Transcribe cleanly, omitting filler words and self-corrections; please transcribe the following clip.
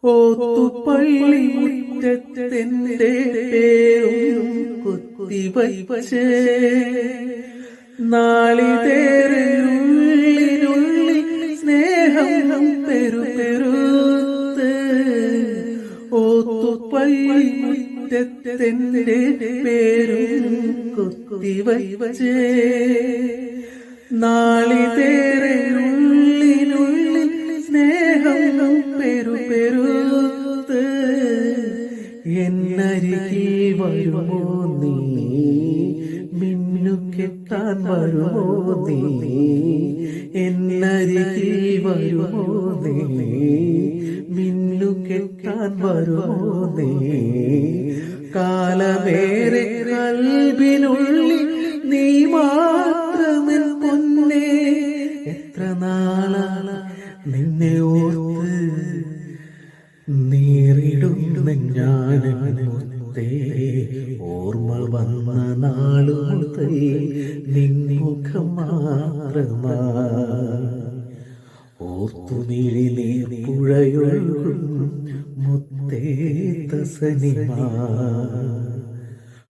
ഓത്തുപള്ളി മുറ്റത്തെന്റെ പേരും കുത്തിവച്ചേ നാളിതേറിനുള്ളിനുള്ളിൽ സ്നേഹം പെരുപെരുത്ത്. ഓത്തുപള്ളി മുറ്റത്തെന്റെ പേരും കുത്തിവച്ചേ നാളിതേറിനുള്ളിനുള്ളിൽ സ്നേഹം പെരുപെരുത്ത്. എന്നരികിൽ വരുമോ നീ, മിന്നുകെട്ടാൻ വരുമോ നീ, എന്നരികിൽ വരുമോ നീ, മിന്നുകെട്ടാൻ വരുമോ നീ. കാലമേറെ കൽബിനുള്ളിൽ നീ മാത്രമെൻ പൊന്നേ. എത്ര നാളാണ് നിന്നെ ഓർത്ത് നീറിടുന്ന ഞാൻ മുത്തേ. ഓർമ്മ വന്ന നാളുമുതൽ നിൻമുഖം മാത്രമാ ഓർത്തു മിഴി നീർപ്പുഴയൊഴുകും മുത്തേ തസനിമാ.